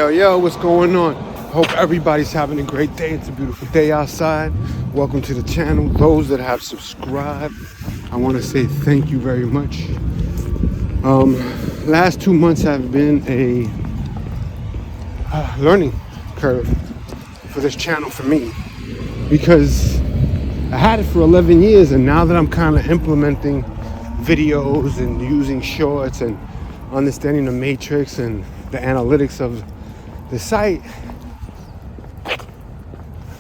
Yo, what's going on? Hope everybody's having a great day. It's a beautiful day outside. Welcome to the channel. Those that have subscribed, I want to say thank you very much. Last 2 months have been a learning curve for this channel for me, because I had it for 11 years, and now that I'm kind of implementing videos and using shorts and understanding the matrix and the analytics of the site,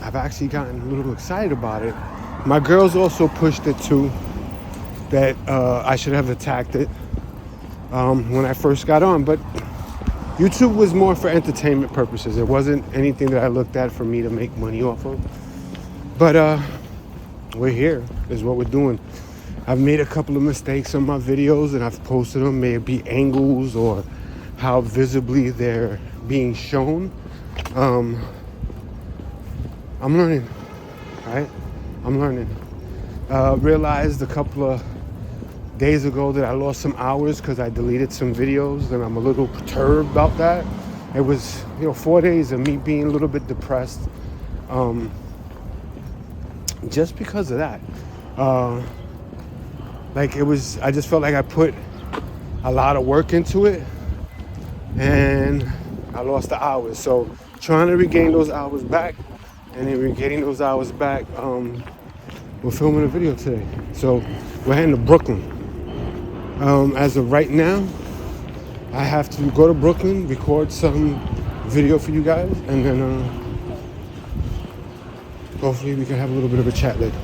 I've actually gotten a little excited about it. My girls also pushed it too, that I should have attacked it when I first got on, but YouTube was more for entertainment purposes. It wasn't anything that I looked at for me to make money off of. But we're here, is what we're doing. I've made a couple of mistakes on my videos and I've posted them, may it be angles or how visibly they're being shown. I'm learning, right? I'm learning. Realized a couple of days ago that I lost some hours because I deleted some videos, and I'm a little perturbed about that. It was, 4 days of me being a little bit depressed, just because of that. I just felt like I put a lot of work into it, and I lost the hours. So trying to regain those hours back, and then regaining those hours back, we're filming a video today. So we're heading to Brooklyn. As of right now, I have to go to Brooklyn, record some video for you guys, and then hopefully we can have a little bit of a chat later.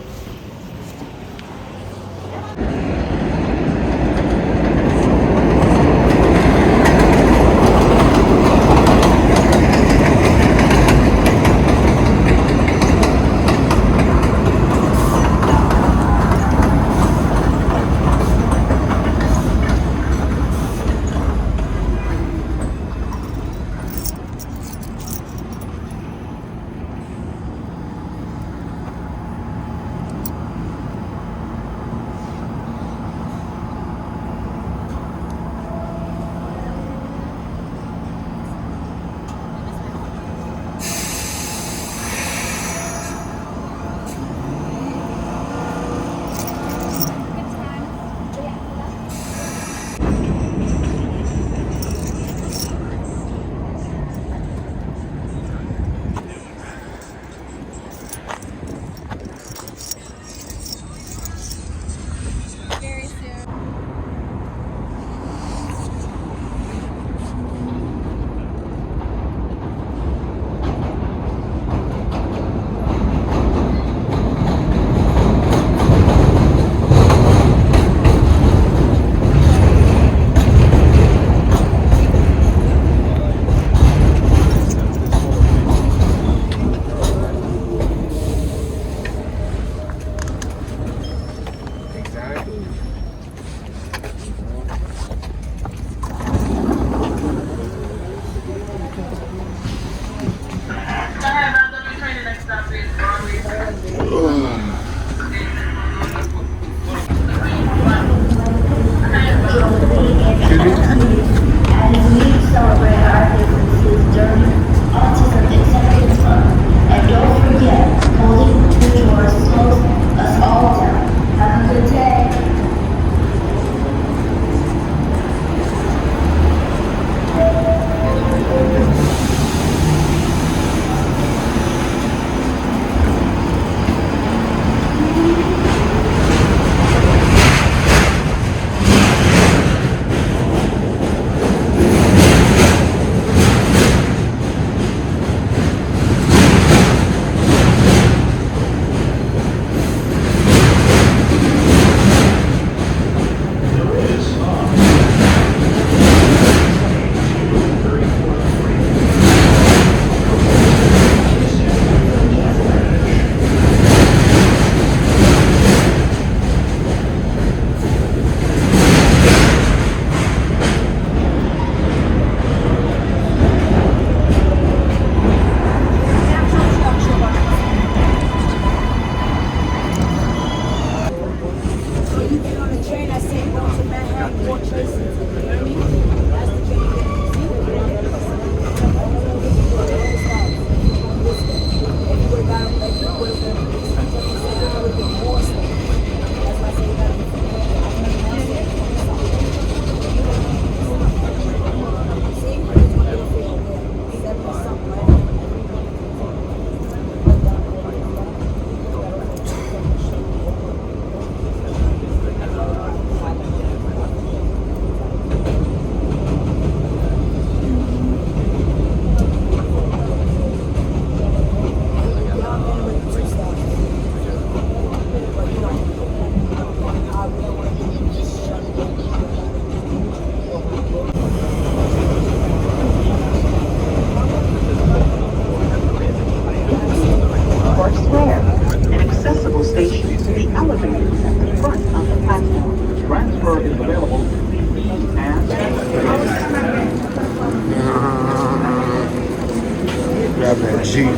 Jeep.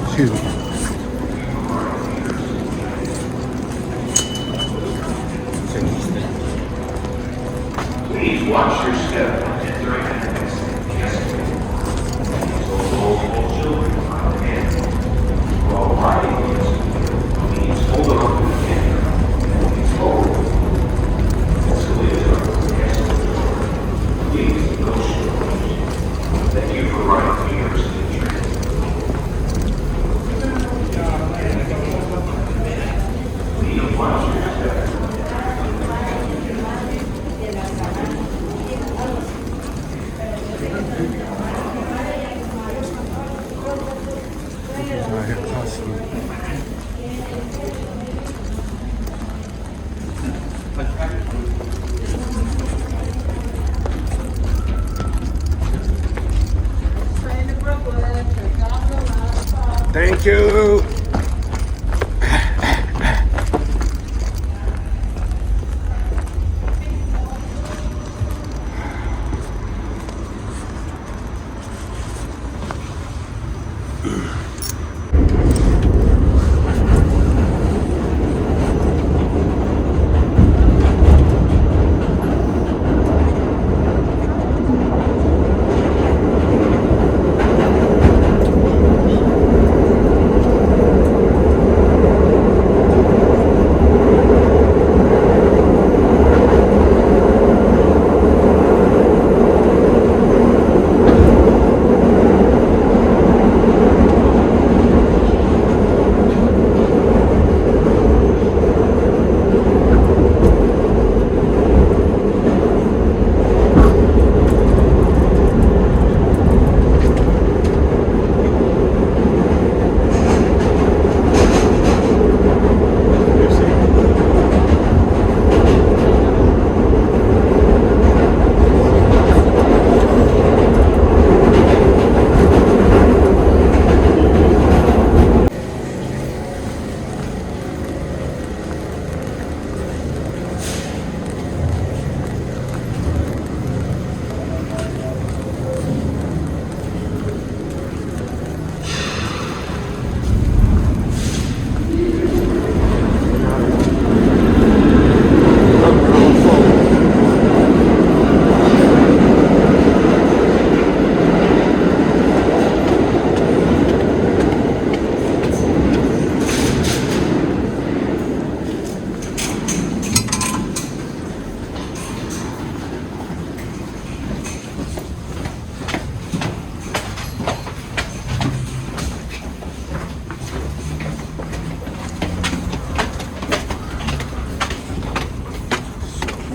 Excuse me. Please watch your step when entering and exiting the escalator. Please hold all children by the hand. While riding the escalator, please hold on to the camera and please hold. Escalators are for the escalator. Please, no strollers. Thank you for riding the New York City train. Please watch your step. Thank you.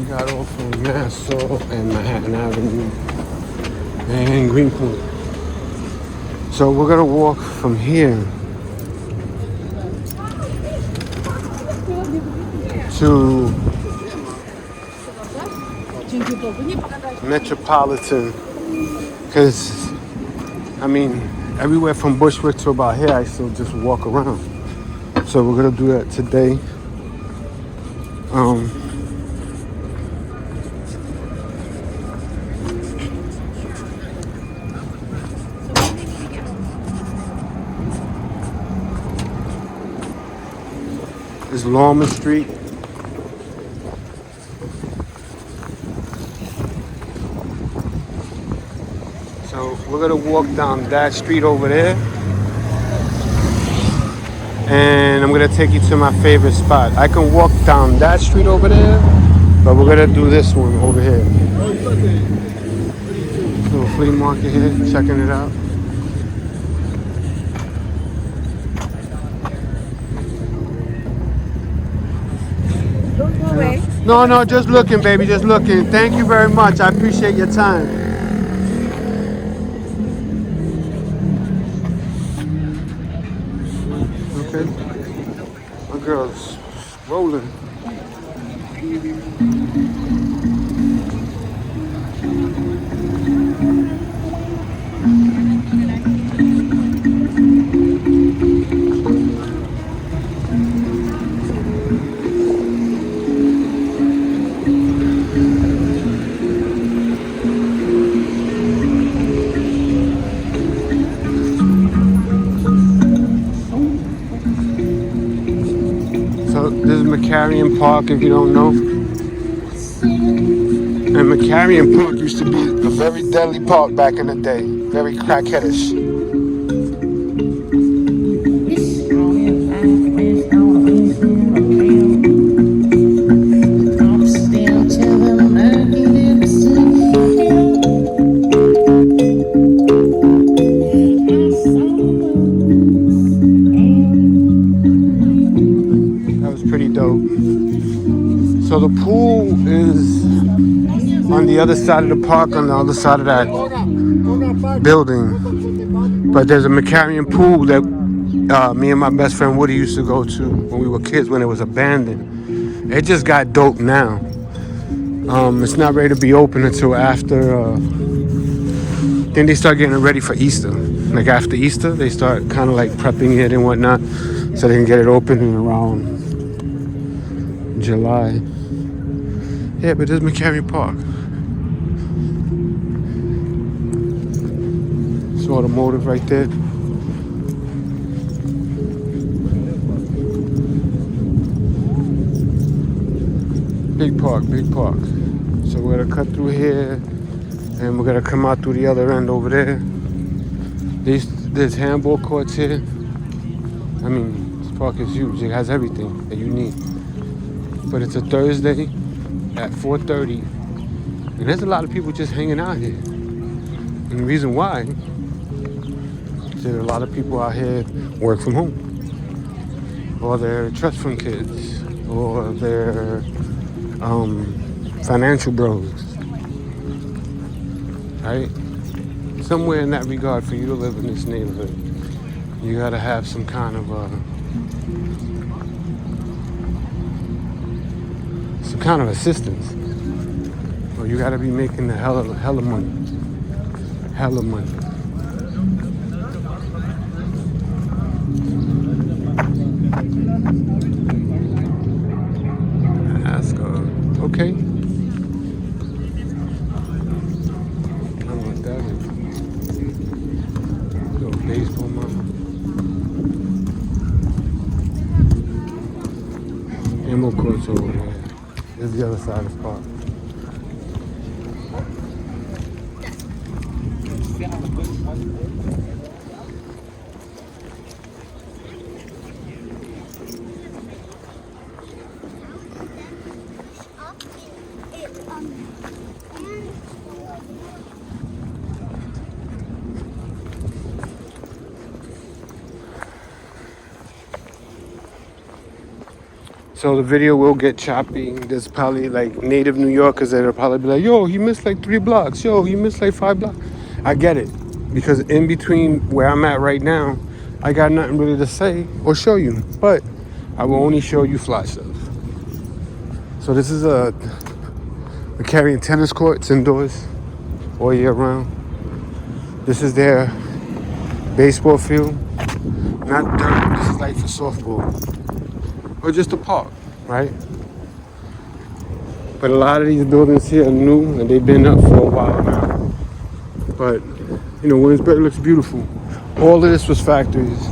Got off on Nassau and Manhattan Avenue and Greenpoint. So we're gonna walk from here to Metropolitan, because I mean everywhere from Bushwick to about here I still just walk around. So we're gonna do that today. Is Longman Street. So we're gonna walk down that street over there. And I'm gonna take you to my favorite spot. I can walk down that street over there, but we're gonna do this one over here. Little flea market here, checking it out. No, just looking, baby, just looking. Thank you very much. I appreciate your time. Okay. My girl's rolling. So this is McCarrion Park, if you don't know. And McCarrion Park used to be a very deadly park back in the day. Very crackheadish. That was pretty dope. So the pool is on the other side of the park, on the other side of that building. But there's a McCarrion pool that me and my best friend Woody used to go to when we were kids, when it was abandoned. It just got dope now. It's not ready to be open until after. Then they start getting it ready for Easter. Like after Easter, they start kind of like prepping it and whatnot, so they can get it open in around July. Yeah, but there's McCarrion Park. It's automotive right there. Big park, big park. So we're gonna cut through here and we're gonna come out through the other end over there. There's handball courts here. I mean, this park is huge. It has everything that you need. But it's a Thursday at 4:30, and there's a lot of people just hanging out here. And the reason why is that a lot of people out here work from home, or they're trust fund kids, or they're financial bros, right? Somewhere in that regard, for you to live in this neighborhood, you gotta have some kind of assistance, or you gotta be making the hella money, hella money. Okay. I don't know what that is. Little baseball mama. Ammo courts over there. There's the other side of the park. So the video will get choppy. There's probably like native New Yorkers that'll probably be like, yo, he missed like 3 blocks. Yo, he missed like 5 blocks. I get it. Because in between where I'm at right now, I got nothing really to say or show you. But I will only show you fly stuff. So this is a McCarrion tennis courts indoors all year round. This is their baseball field. Not dirt, this is like for softball. Or just a park, right? But a lot of these buildings here are new and they've been up for a while now. But, you know, Williamsburg looks beautiful. All of this was factories.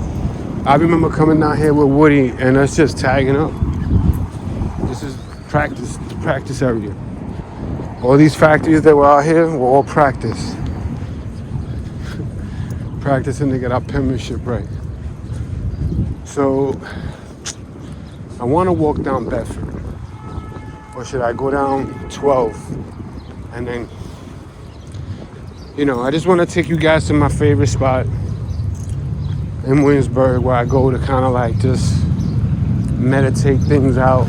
I remember coming down here with Woody and us just tagging up. This is the practice area. All these factories that were out here were all practice. Practicing to get our penmanship right. So, I want to walk down Bedford, or should I go down 12 and then, you know, I just want to take you guys to my favorite spot in Williamsburg where I go to kind of like just meditate things out.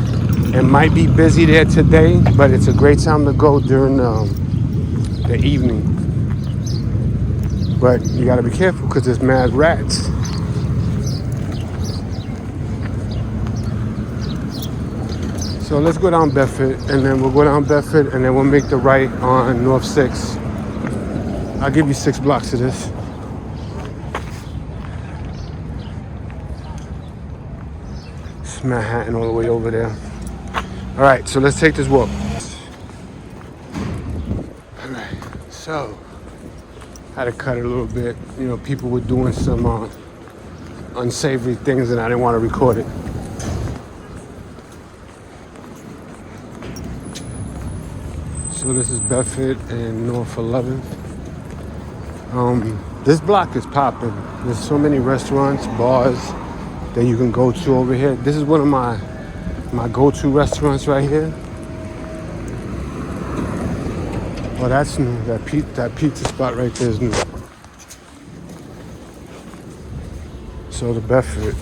It might be busy there today, but it's a great time to go during the evening. But you got to be careful because there's mad rats. So let's go down Bedford, and then we'll go down Bedford, and then we'll make the right on North 6. I'll give you 6 blocks of this. It's Manhattan all the way over there. All right, so let's take this walk. All right, so I had to cut it a little bit. You know, people were doing some unsavory things, and I didn't want to record it. So this is Bedford and North 11th. This block is popping. There's so many restaurants, bars that you can go to over here. This is one of my go-to restaurants right here. Oh, that's new. That pizza spot right there is new. So the Bedford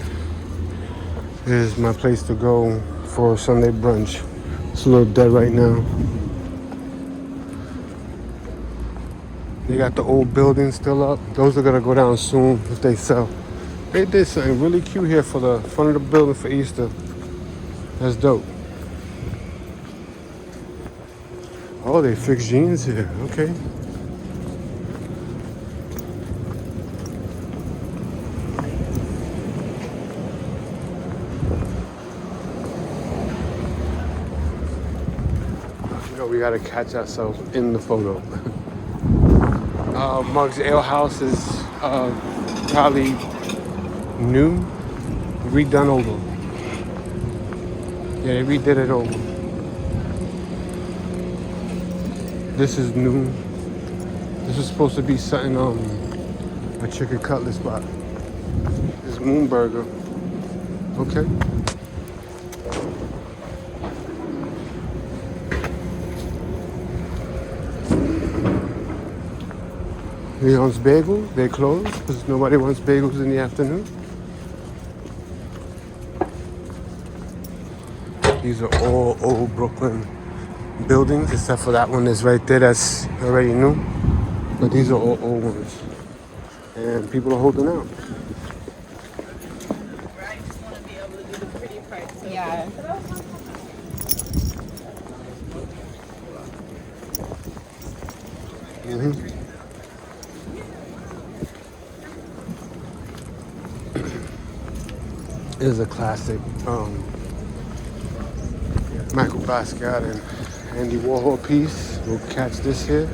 is my place to go for Sunday brunch. It's a little dead right now. They got the old buildings still up. Those are gonna go down soon if they sell. They did something really cute here for the front of the building for Easter. That's dope. Oh, they fix jeans here. Okay. You know, we gotta catch ourselves in the photo. Muggs Ale House is probably new, redone over. Yeah, they redid it over. This is new. This is supposed to be something, a chicken cutlet spot. This is Moon Burger. Okay. Leon's Bagel, they closed because nobody wants bagels in the afternoon. These are all old Brooklyn buildings, except for that one that's right there that's already new. But these are all old ones. And people are holding out. I just want to be able to do the pretty part. So Yeah. Mm-hmm. It is a classic Michael Basquiat and Andy Warhol piece. We'll catch this here.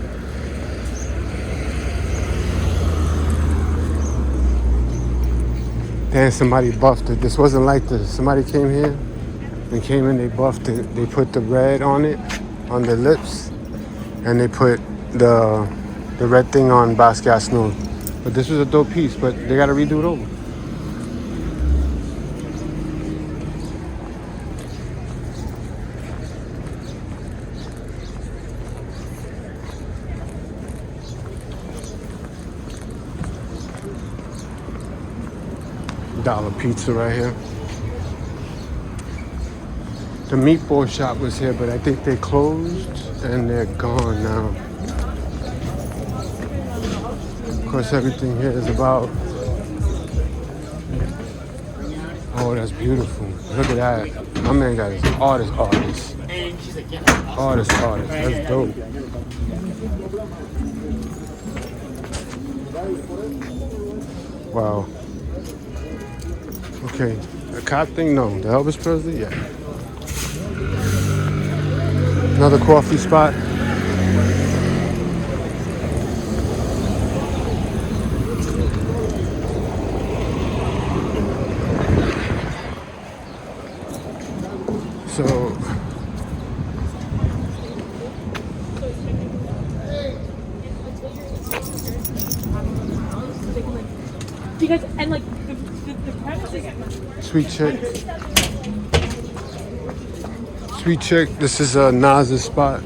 Then somebody buffed it. This wasn't like this. Somebody came here and came in, they buffed it. They put the red on it, on the lips, and they put the red thing on Basquiat's nose. But this was a dope piece, but they gotta redo it over. Dollar Pizza right here. The meatball shop was here, but I think they closed and they're gone now. Of course, everything here is about. Oh, that's beautiful. Look at that. My man got his artist. Artist. That's dope. Wow. Okay, the cop thing, no. The Elvis Presley, yeah. Another coffee spot. So, because and like the premise is Sweet Chick. This is a Nas's spot.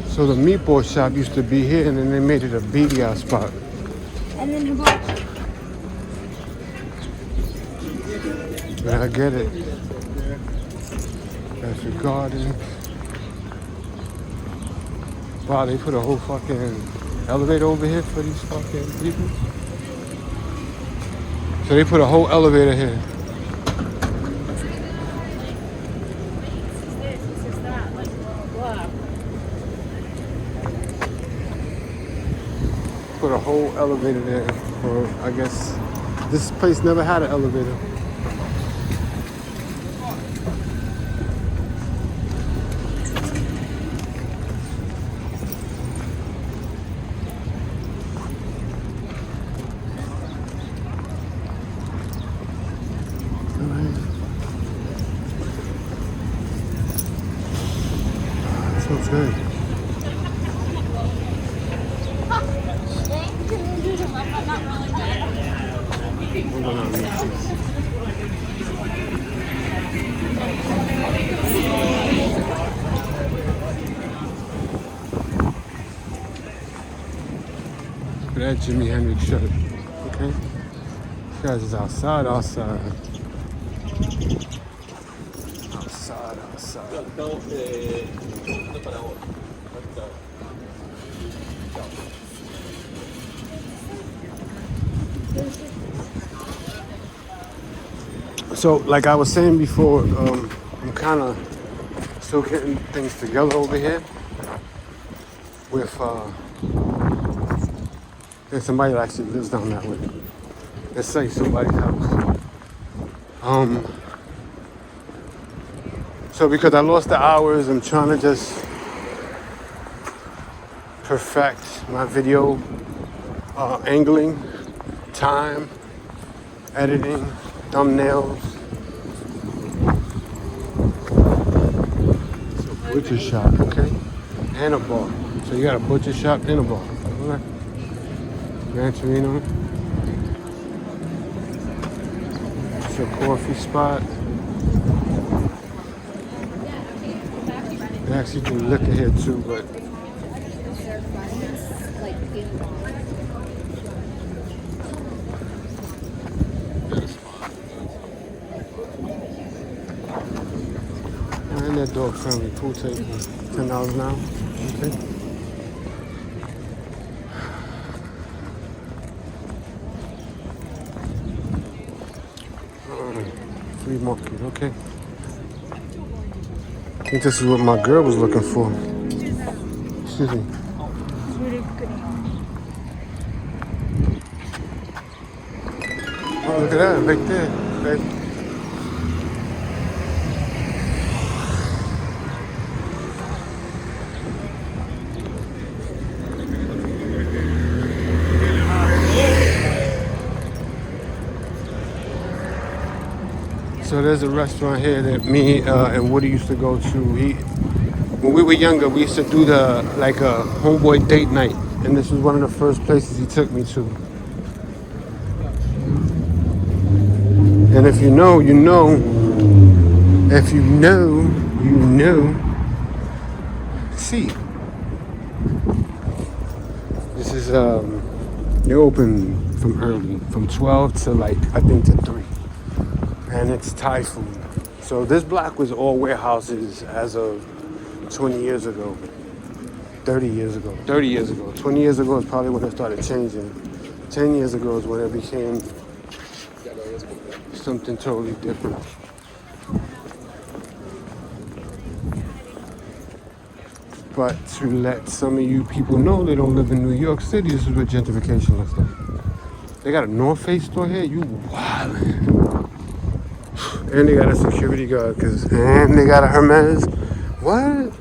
So the meatball shop used to be here, and then they made it a BDI spot. And then the Yeah, I get it. That's the garden. Wow, they put a whole fucking elevator over here for these fucking people. So they put a whole elevator here. Put a whole elevator there for, I guess, this place never had an elevator. good. Hold on, leashes. Look at that Jimi Hendrix shirt. Okay. You guys is outside. Outside. So, like I was saying before, I'm kind of still getting things together over here with there's somebody that actually lives down that way. It's like somebody's house. So because I lost the hours, I'm trying to just perfect my video angling, time, editing, thumbnails. So butcher shop, okay? And a bar. So you got a butcher shop and a bar. Okay. Gran Torino. It's a coffee spot. They actually do liquor here too, but and that dog friendly pool table, $10 now. Okay. Free market, okay. I think this is what my girl was looking for. Excuse me. Oh, look at that, right there. Right. So there's a restaurant here that me and Woody used to go to. When we were younger, we used to do a homeboy date night, and this was one of the first places he took me to. And if you know, you know. If you know, you know. See, this is they open from early, from 12 to I think to 3. And it's Thai food. So this block was all warehouses as of 20 years ago, 30 years ago, 30 years ago. 20 years ago is probably when it started changing. 10 years ago is when it became something totally different. But to let some of you people know they don't live in New York City, this is what gentrification looks like. They got a North Face store here, you wildin'. And they got a security guard, and they got a Hermes. What?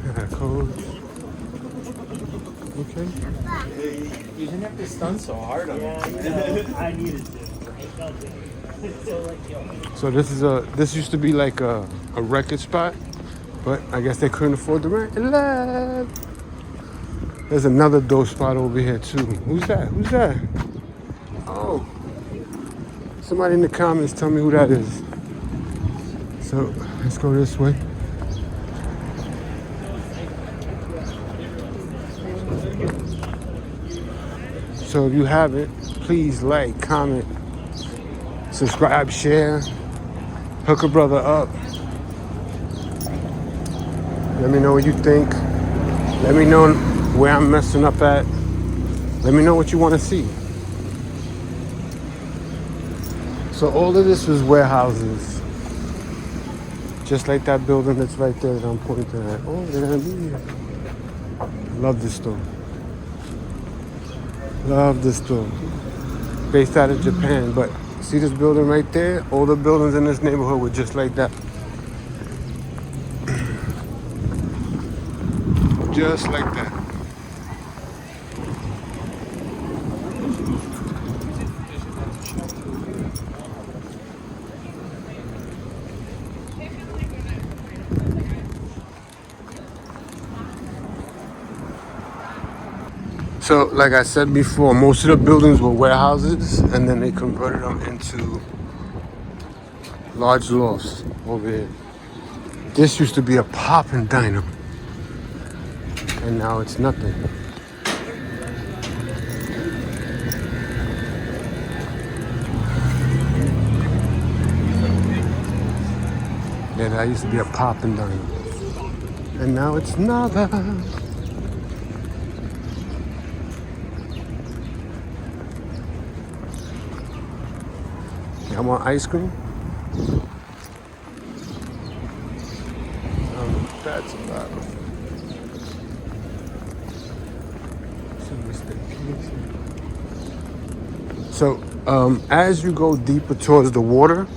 They got a code. Okay. You didn't have to stun so hard on Yeah, I needed to. So this used to be like a record spot, but I guess they couldn't afford the rent. There's another dope spot over here too. Who's that? Who's that? Oh, somebody in the comments tell me who that is. So let's go this way. So if you haven't, please like, comment, subscribe, share, hook a brother up. Let me know what you think. Let me know where I'm messing up at. Let me know what you want to see. So all of this was warehouses. Just like that building that's right there that I'm pointing at. Oh, they're gonna be here. Love this store. Love this store. Based out of Japan, but see this building right there? All the buildings in this neighborhood were just like that. Just like that. So, like I said before, most of the buildings were warehouses, and then they converted them into large lofts over here. This used to be a poppin' diner, and now it's nothing. Yeah, that used to be a poppin' diner, and now it's nada. I want ice cream. That's about it. So, as you go deeper towards the water,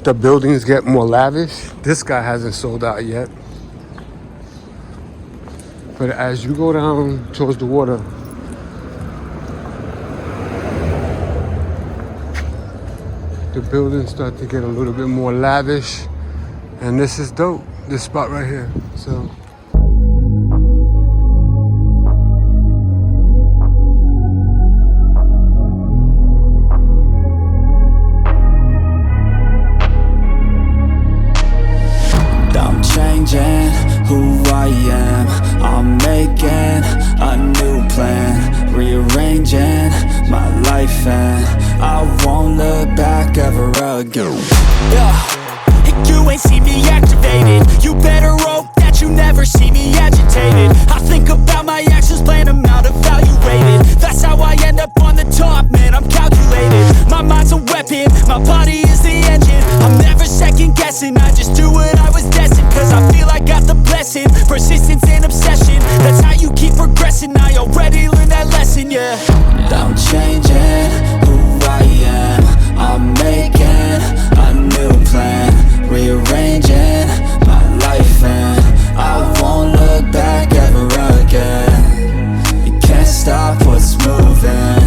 the buildings get more lavish. This guy hasn't sold out yet. But as you go down towards the water, the buildings start to get a little bit more lavish. And this is dope, this spot right here. So. I'm changing who I am. I'm making a new plan, rearranging my life, and I won't look back ever again. Yeah. You ain't see me activated. You better hope that you never see me agitated. I think about my actions, plan them out, evaluated. That's how I end up on the top, man, I'm calculated. My mind's a weapon, my body is the engine. I'm never second guessing, I just do what I was destined. Cause I feel I got the blessing, persistence and obsession. That's how you keep progressing, I already learned that lesson, yeah. I'm changing who I am. I'm making a new plan, rearranging my life, and I won't look back ever again. You can't stop what's moving.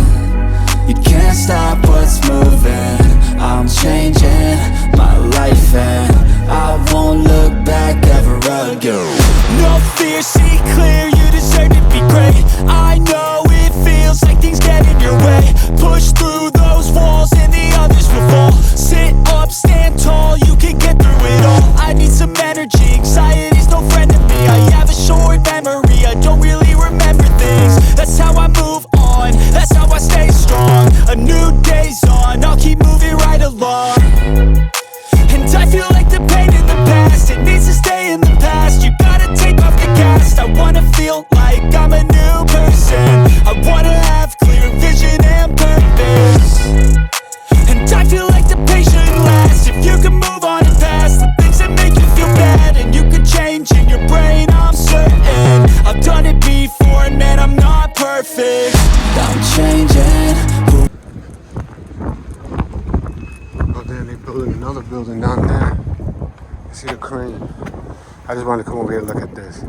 You can't stop what's moving. I'm changing my life, and I won't look back ever again. No fear, see clear, you deserve to be great. I know it feels like things get in your way. Push through those walls and the others will fall. Sit up, stand tall, you can get through it all. I need some energy, anxiety's no friend to me. I have a short memory, I don't really remember things. That's how I move on, that's how I stay strong. A new day's on, I'll keep moving right along. And I feel like the pain in the past, it needs to stay in the past. You gotta take off the cast. I wanna feel like I'm a new person. I wanna have clear vision and purpose. And I feel like the pain shouldn't last. If you can move on and past the things that make you feel bad, and you can change in your brain, I'm certain. I've done it before, and man, I'm not perfect. I'm changing. Oh, then they building another building down there. You see the crane. I just wanted to come over here and look at this.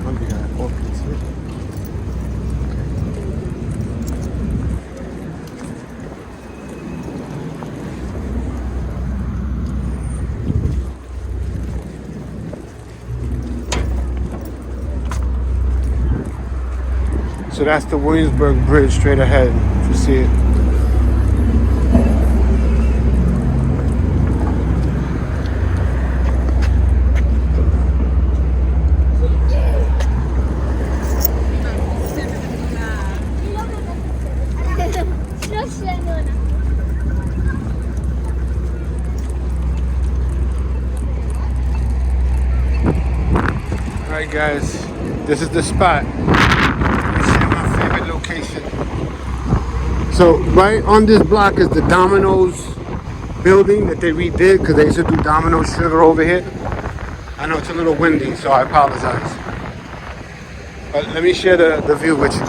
What do we got? Orchids here. So that's the Williamsburg Bridge straight ahead, if you see it. Alright guys, this is the spot. Location. So right on this block is the Domino's building that they redid, because they used to do Domino's sugar over here. I know it's a little windy, so I apologize. But let me share the view with you.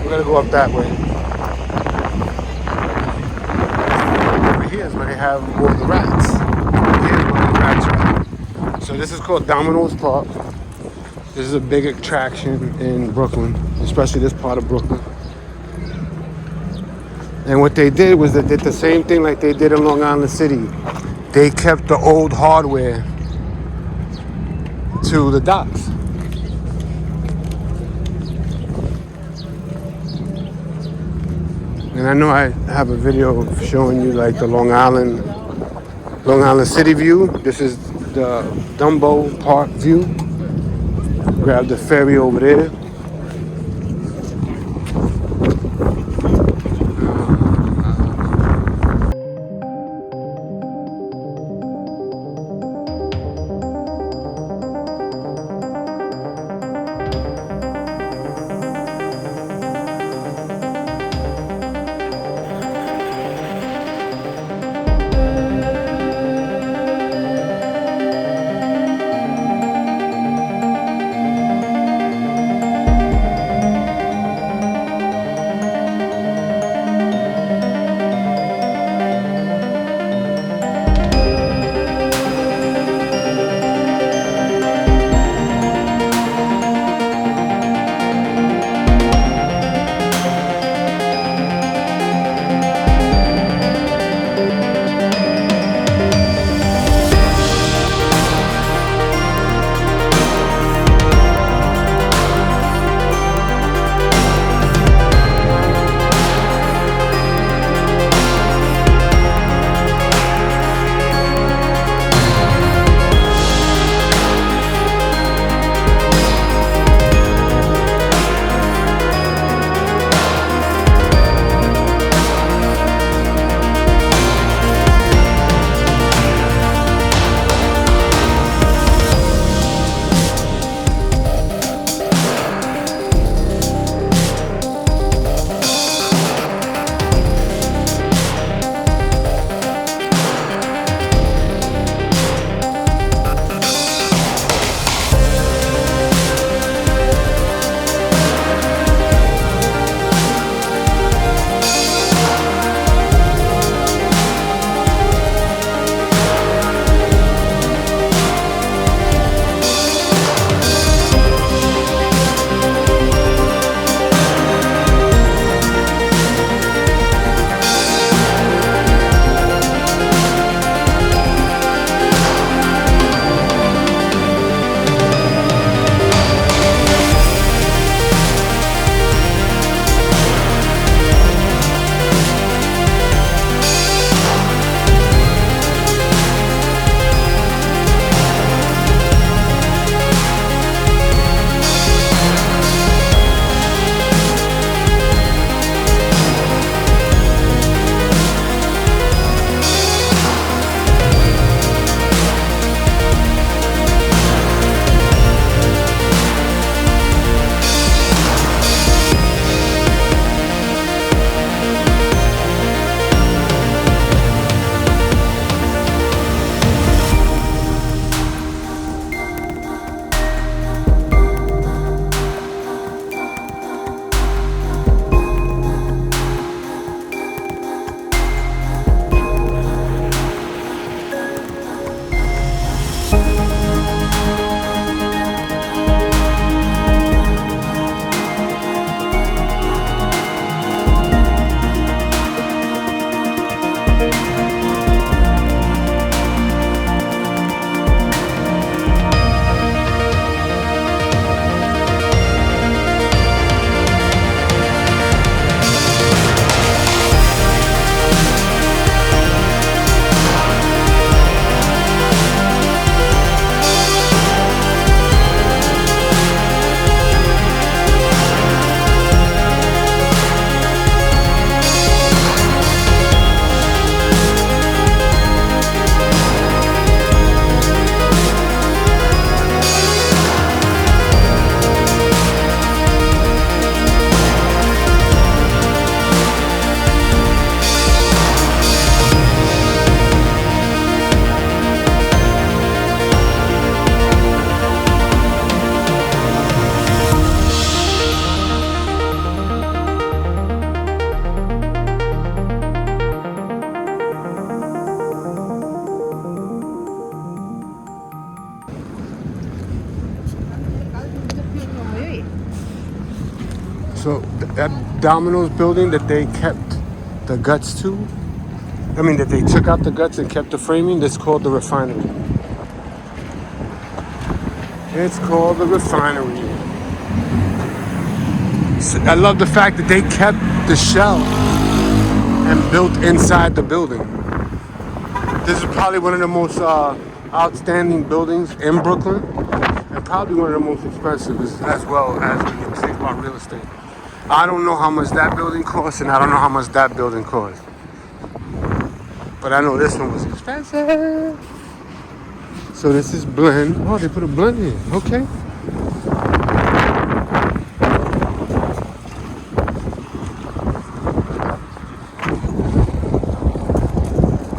We're gonna go up that way. Over here is where they have more of the rats. Here's where the rats are. So this is called Domino's Park. This is a big attraction in Brooklyn, especially this part of Brooklyn. And what they did was they did the same thing like they did in Long Island City. They kept the old hardware to the docks. And I know I have a video showing you like the Long Island City view. This is the Dumbo Park view. Grab the ferry over there. So that Domino's building that they kept the guts to. I mean, that they took out the guts and kept the framing. That's called the refinery. It's called the refinery. So I love the fact that they kept the shell and built inside the building. This is probably one of the most outstanding buildings in Brooklyn, and probably one of the most expensive as well as when you think about real estate. I don't know how much that building costs, and I don't know how much that building costs. But I know this one was expensive. So this is blend. Oh, they put a blend in. Okay.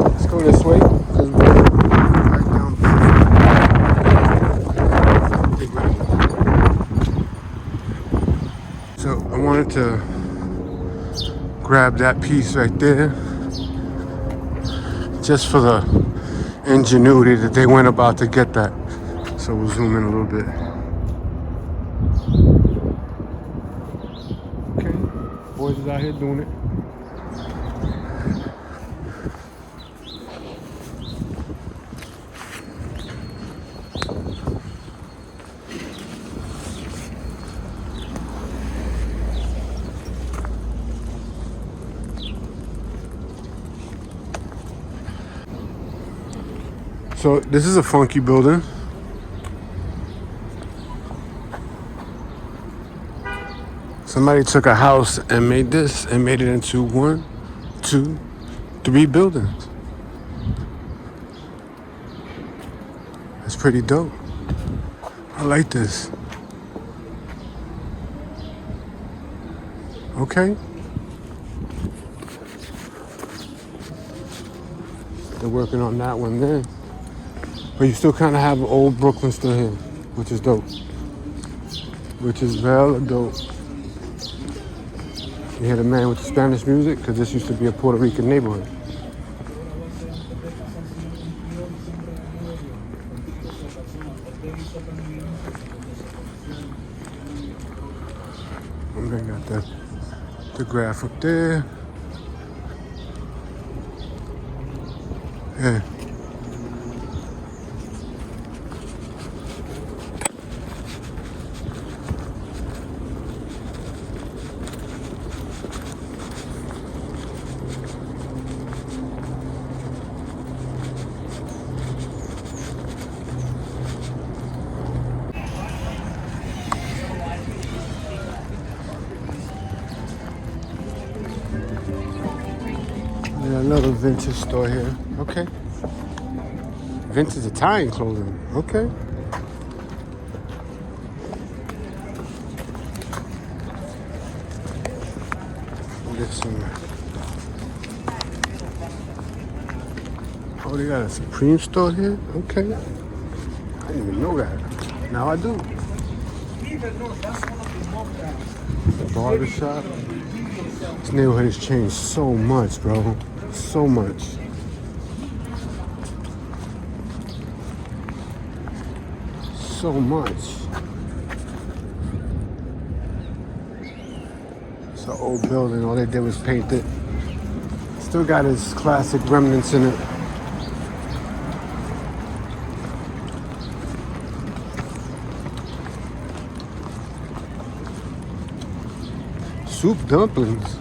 Let's go this way because we're right down. So I wanted to grab that piece right there, just for the ingenuity that they went about to get that. So we'll zoom in a little bit. Okay, boys is out here doing it. So this is a funky building. Somebody took a house and made this and made it into 1, 2, 3 buildings. That's pretty dope. I like this. Okay. They're working on that one there. But you still kind of have old Brooklyn still here, which is dope. Which is very dope. You hear the man with the Spanish music? Because this used to be a Puerto Rican neighborhood. And they got the graph up there. Yeah. Another vintage store here. Okay. Vintage Italian clothing. Okay. Get some. Oh, they got a Supreme store here. Okay. I didn't even know that. Now I do. Barber shop. This neighborhood has changed so much, bro. So much. So much. It's an old building. All they did was paint it. Still got its classic remnants in it. Soup dumplings.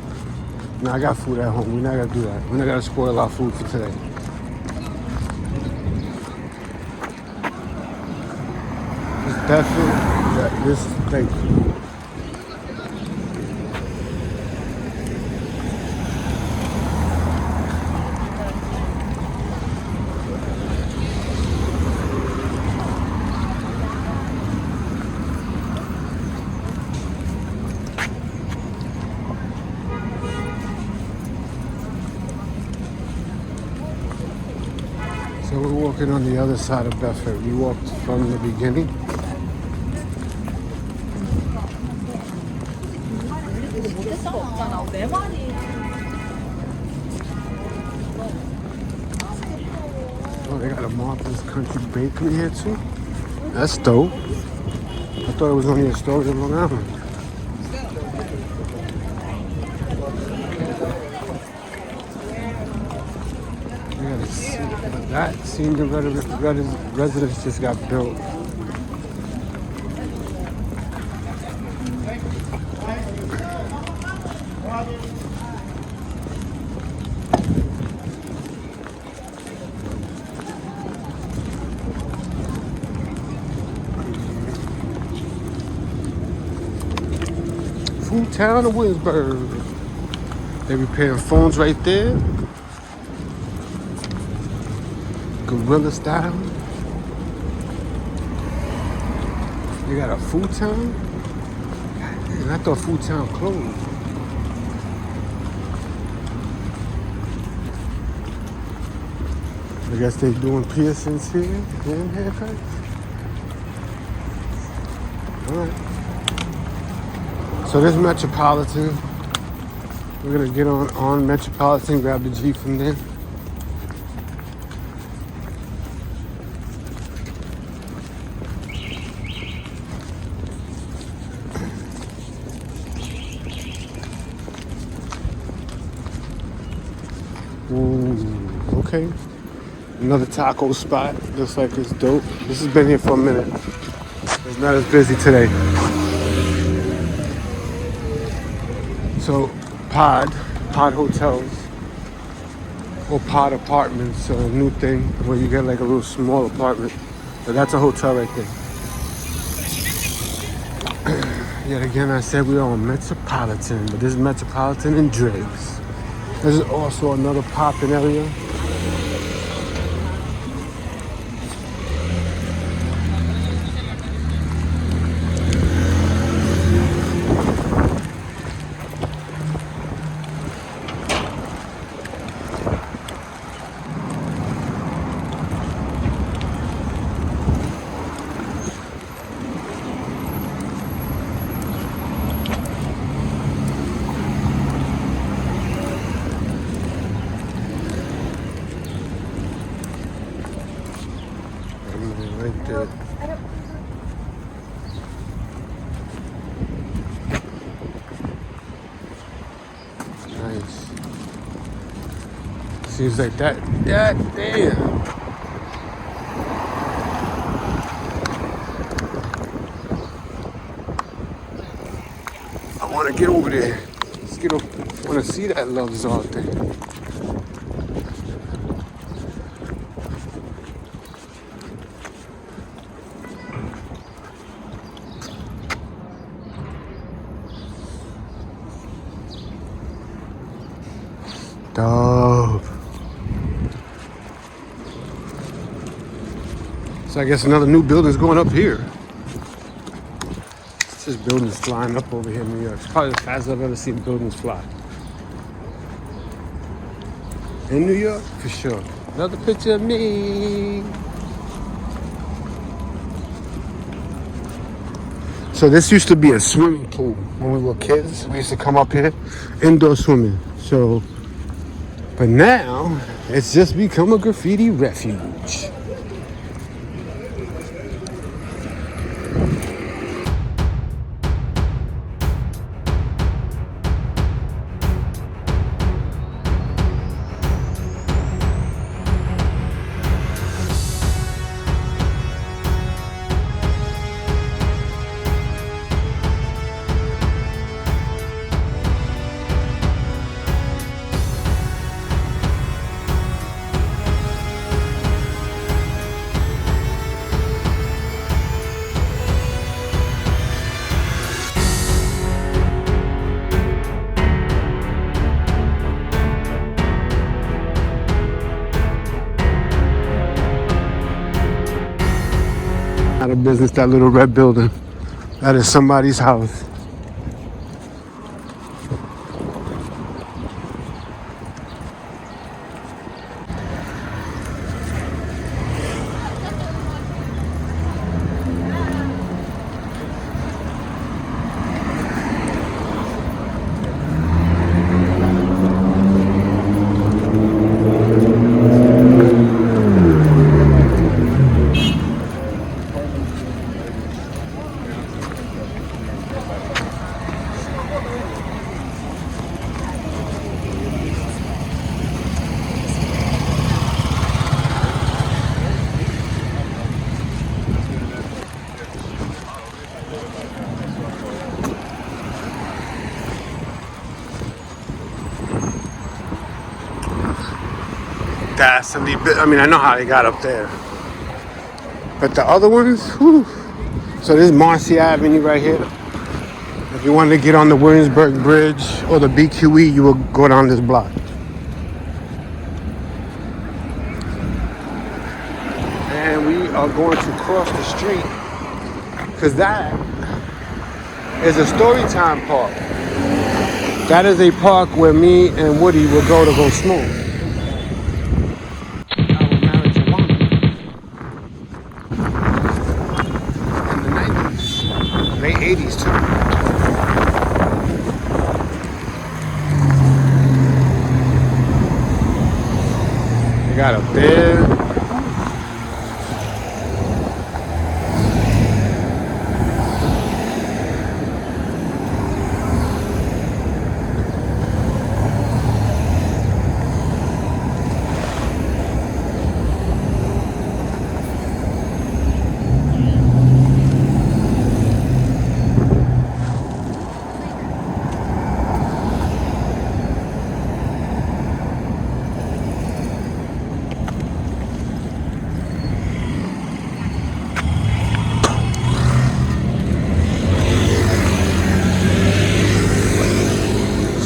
No, I got food at home. We're not gonna do that. We're not gonna spoil our food for today. This Bedford, this is great. So we're walking on the other side of Bedford. We walked from the beginning. Oh, they got a Martha's Country Bakery here too. That's dope. I thought it was only Astoria, Long Island. That senior residence just got built. Food town of Williamsburg. They repairing phones right there. Gorilla style. You got a food town? And I thought food town closed. I guess they doing piercings here and haircuts. Alright. So this Metropolitan. We're gonna get on Metropolitan, grab the G from there. Ooh, okay. Another taco spot. Looks like it's dope. This has been here for a minute. It's not as busy today. So, Pod hotels or Pod apartments, a new thing where you get like a little small apartment. But that's a hotel right there. Yet again, I said we are on Metropolitan, but this is Metropolitan and Driggs. This is also another popping area. Right there. Nice. Seems like that. God damn. I want to get over there. Let's get over. I want to see that Love's Art thing. Dope. So I guess another new building's going up here. It's just buildings flying up over here in New York. It's probably the fastest I've ever seen buildings fly. In New York, for sure. Another picture of me. So this used to be a swimming pool when we were kids. We used to come up here, indoor swimming. So, but now it's just become a graffiti refuge. Out of business, that little red building. That is somebody's house. That's a little bit. I mean, I know how they got up there, but the other ones, whew. So this is Marcy Avenue right here. If you wanted to get on the Williamsburg Bridge or the BQE, you would go down this block. And we are going to cross the street because that is a Storytime park. That is a park where me and Woody will go smoke. In the 90s, late 80s too. They got a bed.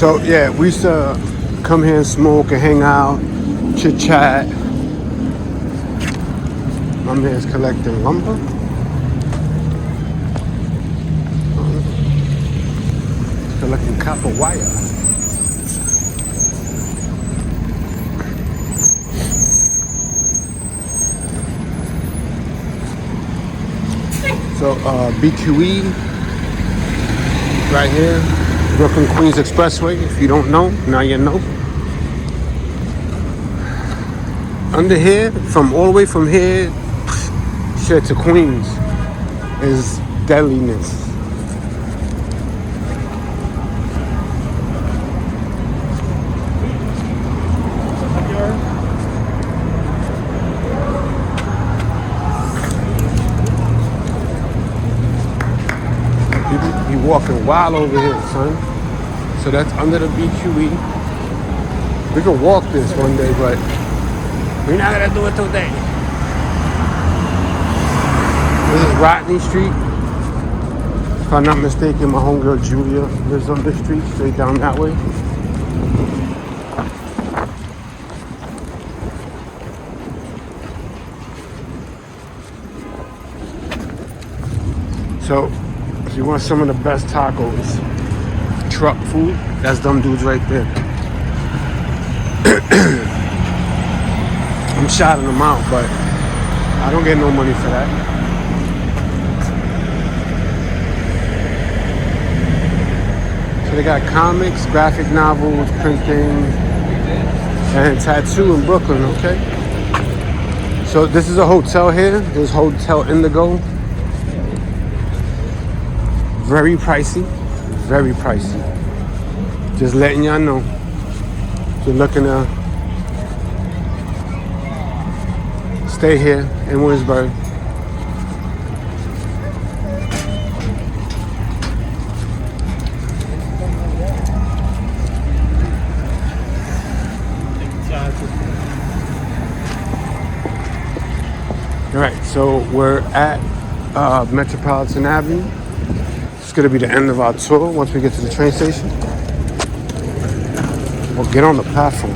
So yeah, we used to come here and smoke and hang out, chit chat. My man's collecting lumber. He's collecting copper wire. So BQE right here. Brooklyn Queens Expressway. If you don't know, now you know. Under here, from all the way from here, shit to Queens is deadliness. People be walking wild over here, son. So that's under the BQE. We can walk this one day, but we're not gonna do it today. This is Rodney Street. If I'm not mistaken, my homegirl Julia lives on this street, straight down that way. So, if you want some of the best tacos, truck food, that's them dudes right there. I'm shouting them out, but I don't get no money for that. So they got comics, graphic novels, printing, and tattoo in Brooklyn, okay? So this is a hotel here. This Hotel Indigo. Very pricey, very pricey. Just letting y'all know. If you're looking to stay here in Williamsburg. All right, so we're at Metropolitan Avenue. It's gonna be the end of our tour once we get to the train station. We'll get on the platform.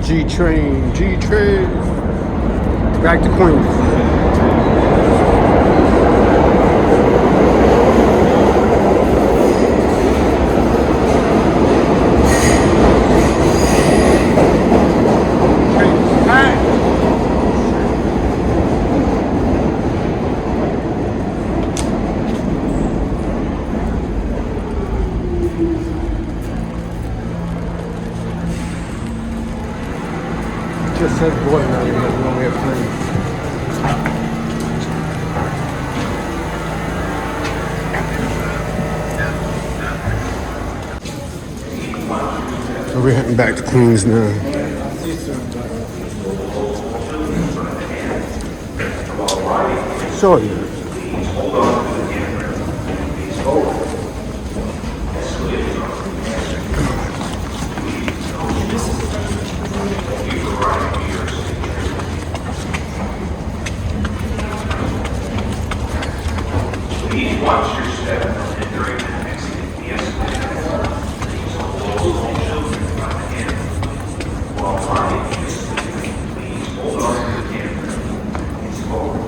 G-Train, G-Train. Back to Queens. just says border now, we only have planes. So we're heading back to Queens now. Sure, yeah. Please watch your step and during the exit the escalator. Please hold all children by the hand. While riding the escalator, please hold on to the camera. It's forward.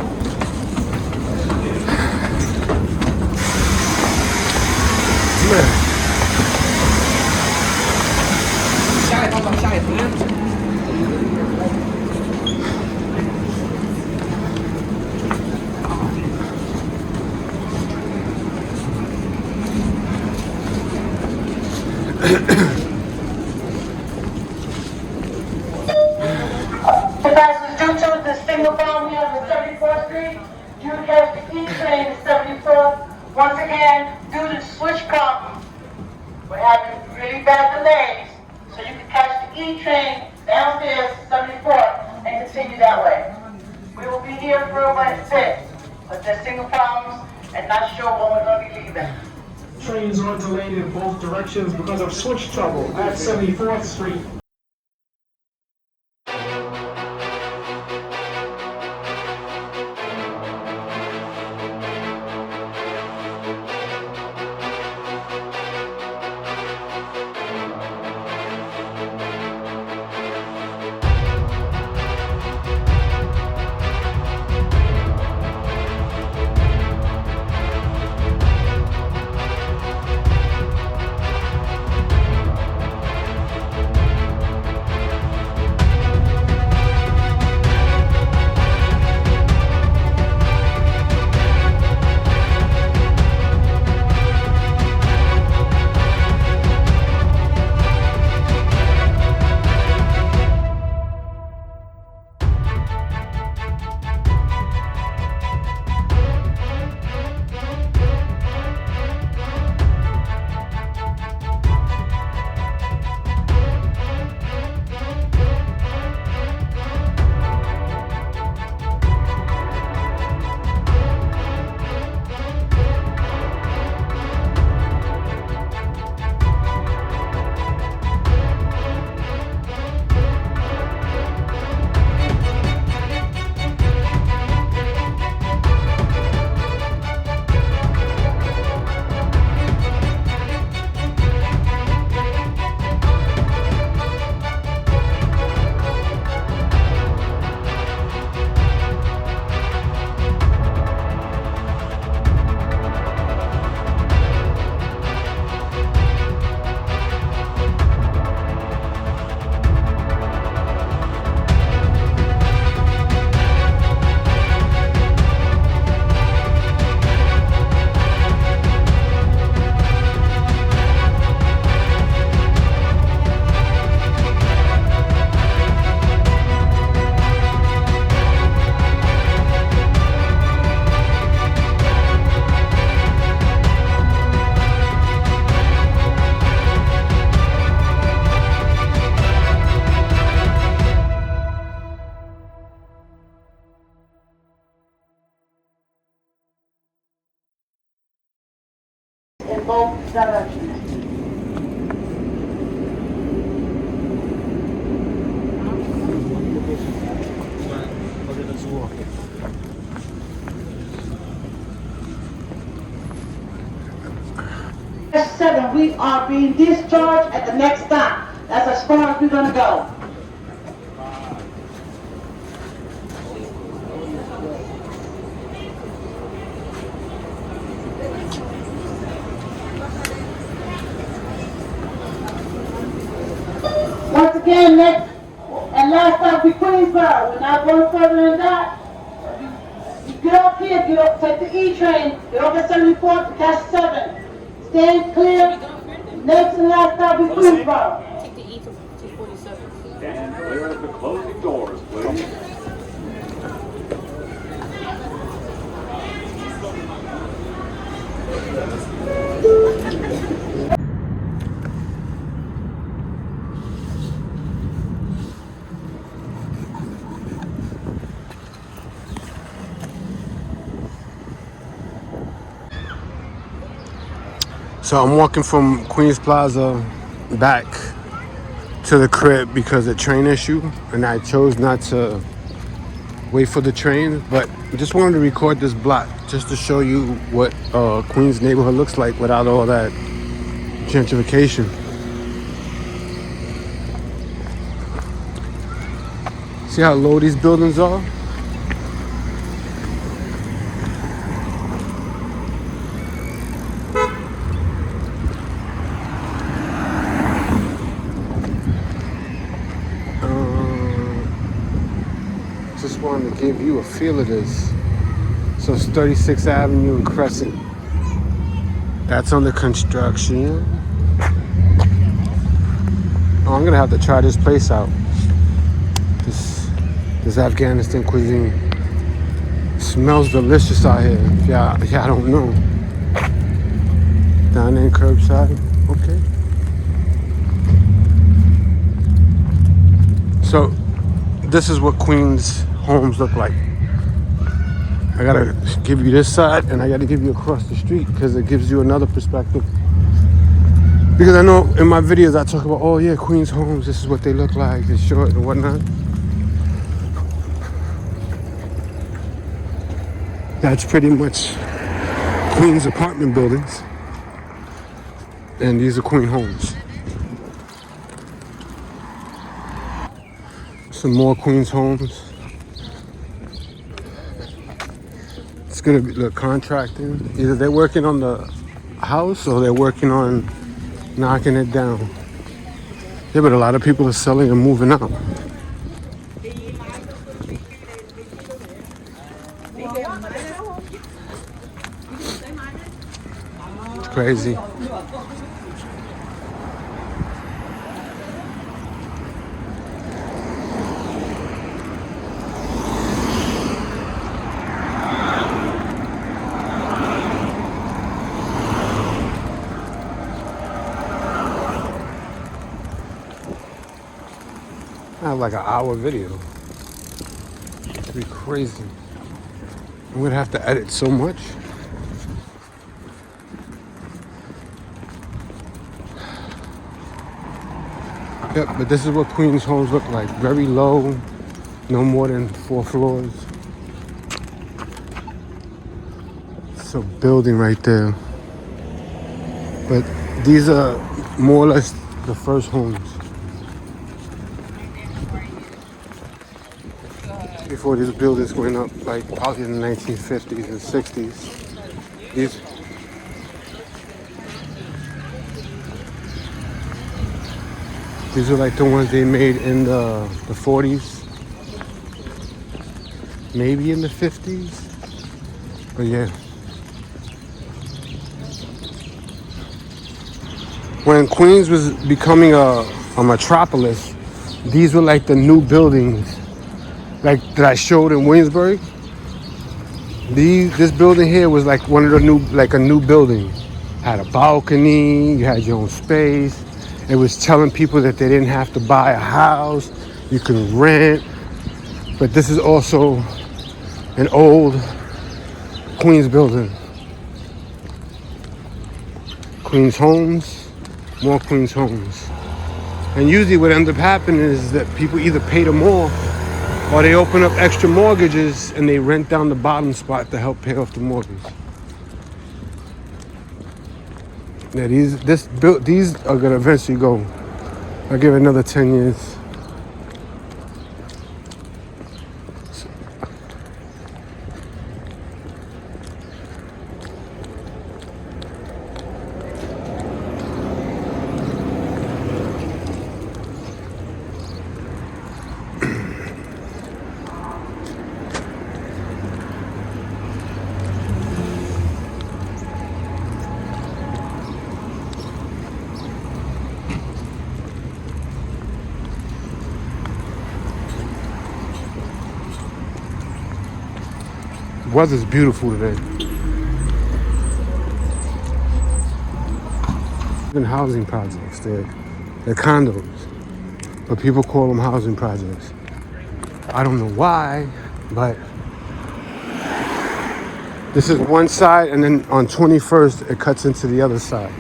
Due to the single bomb here on 74th Street, you catch the E train at 74th. Once again, due to switch problems, we're having really bad delays, so you can catch the E train downstairs at 74th and continue that way. We will be here for about 6, but there's single problems and not sure when we're going to be leaving. Trains are delayed in both directions because of switch trouble at 74th Street. In both directions. Yes, 7, we are being discharged at the next stop. That's as far as we're going to go. Once again, next and last stop will be Queensborough. We're not going further than that. You get off here, get off, take the E train, get off at 74th, catch 7. Stand clear. Next and last stop will be Queensborough. Take the E to 247. Stand clear of the closing doors. So I'm walking from Queens Plaza back to the crib because of train issue, and I chose not to wait for the train, but I just wanted to record this block just to show you what Queens neighborhood looks like without all that gentrification. See how low these buildings are? Just wanted to give you a feel of this. So it's 36th Avenue and Crescent. That's under construction. Oh, I'm gonna have to try this place out. This Afghanistan cuisine smells delicious out here. Yeah, I don't know. Down there, curbside. Okay. So this is what Queens homes look like. I gotta give you this side and I gotta give you across the street because it gives you another perspective. Because I know in my videos I talk about, oh yeah, Queens homes, this is what they look like, they're short and whatnot. That's pretty much Queens apartment buildings. And these are Queen homes. Some more Queens homes. It's gonna be the contracting. Either they're working on the house or they're working on knocking it down. Yeah, but a lot of people are selling and moving out. It's crazy. I have like an hour video. It'd be crazy. I'm gonna have to edit so much. Yep, but this is what Queens homes look like. Very low, no more than 4 floors. It's a building right there. But these are more or less the first homes. Before these buildings went up, like probably in the 1950s and 60s. These are like the ones they made in the 40s, maybe in the 50s, but yeah. When Queens was becoming a metropolis, these were like the new buildings, like that I showed in Williamsburg. This building here was like one of the a new building. Had a balcony, you had your own space. It was telling people that they didn't have to buy a house, you can rent. But this is also an old Queens building. Queens homes, more Queens homes. And usually what ends up happening is that people either pay them more or they open up extra mortgages and they rent down the bottom spot to help pay off the mortgage. Yeah, these are gonna eventually go. I'll give it another 10 years. Weather's beautiful today. In housing projects, they're condos, but people call them housing projects. I don't know why, but this is one side, and then on 21st it cuts into the other side.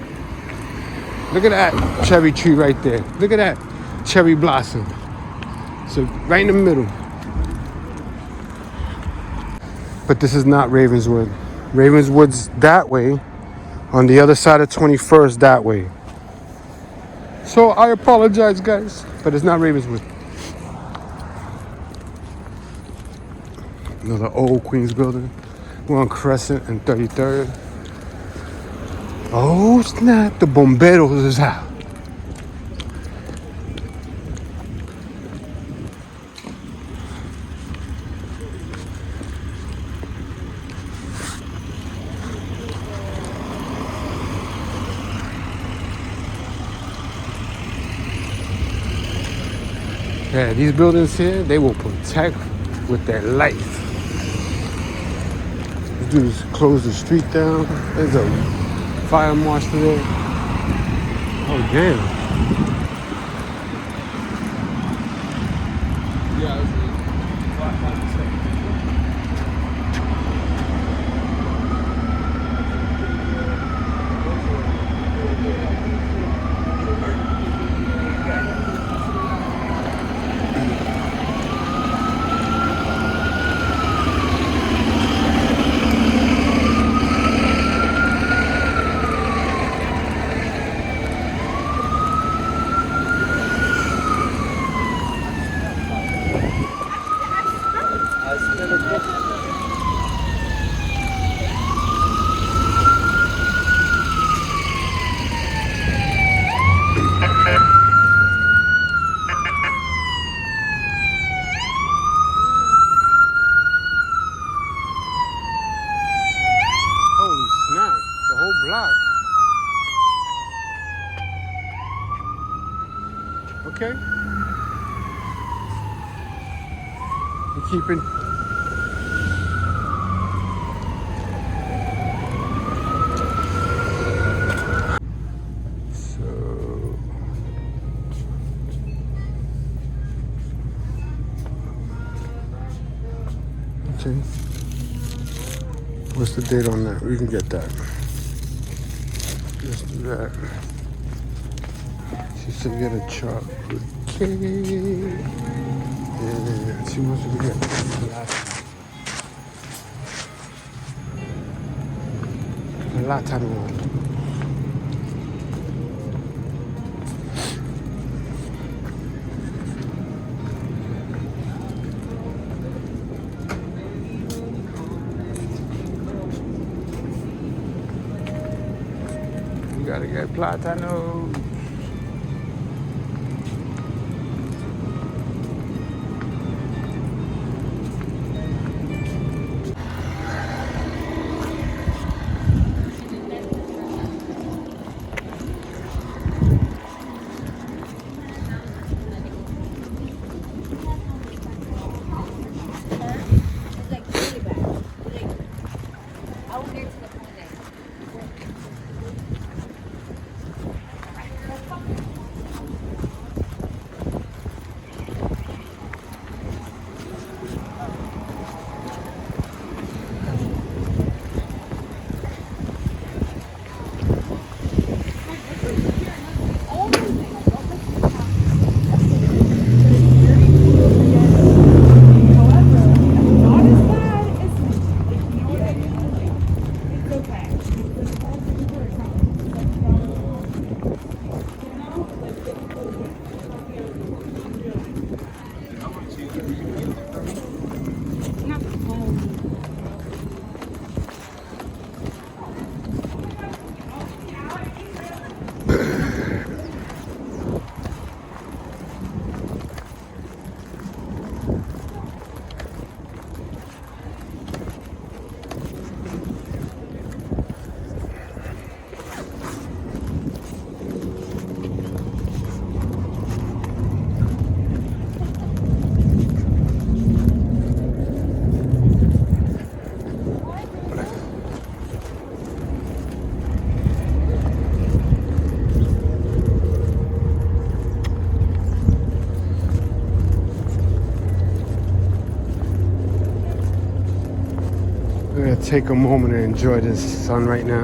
Look at that cherry tree right there. Look at that cherry blossom. So right in the middle. But this is not Ravenswood. Ravenswood's that way, on the other side of 21st that way. So I apologize, guys, but it's not Ravenswood. Another old Queens building. We're on Crescent and 33rd. Oh snap, the bomberos is out. Yeah, these buildings here, they will protect with their life. These dudes close the street down. There's a fire marshal there. Oh, damn. Holy snap, the whole block. Okay. We're keeping. So. Okay. What's the date on that? We can get that. Let's do that. She said get a chocolate cake. And she wants to get plátano. You gotta get plátano. We're gonna take a moment and enjoy this sun right now.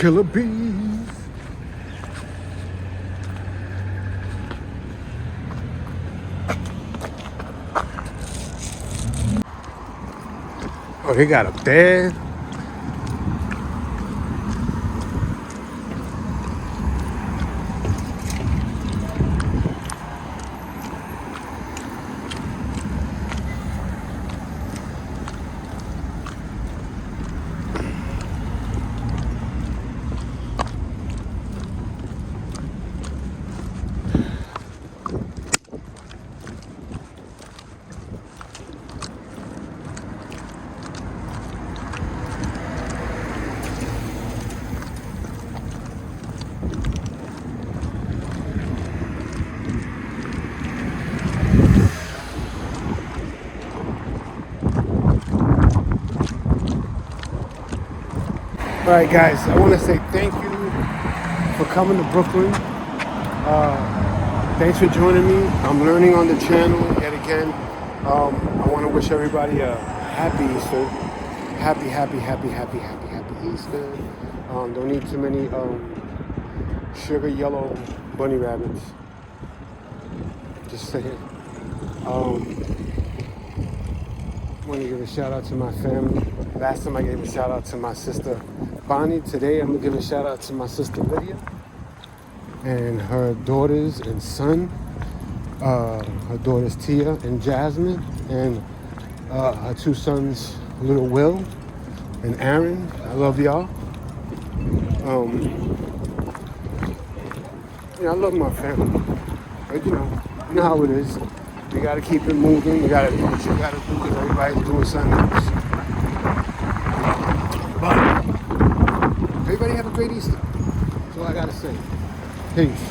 Killer bees. Oh, they got a bed. All right, guys, I want to say thank you for coming to Brooklyn. Thanks for joining me. I'm learning on the channel yet again. I want to wish everybody a happy Easter. Happy Easter. Don't eat too many sugar yellow bunny rabbits. Just saying. I want to give a shout out to my family. Last time I gave a shout out to my sister Bonnie. Today I'm going to give a shout out to my sister Lydia and her daughters and son. Her daughters Tia and Jasmine, and her two sons, little Will and Aaron. I love y'all. I love my family. But you know how it is. You gotta keep it moving. You gotta do what you gotta do because everybody's doing something else. But everybody have a great Easter. That's all I gotta say. Peace.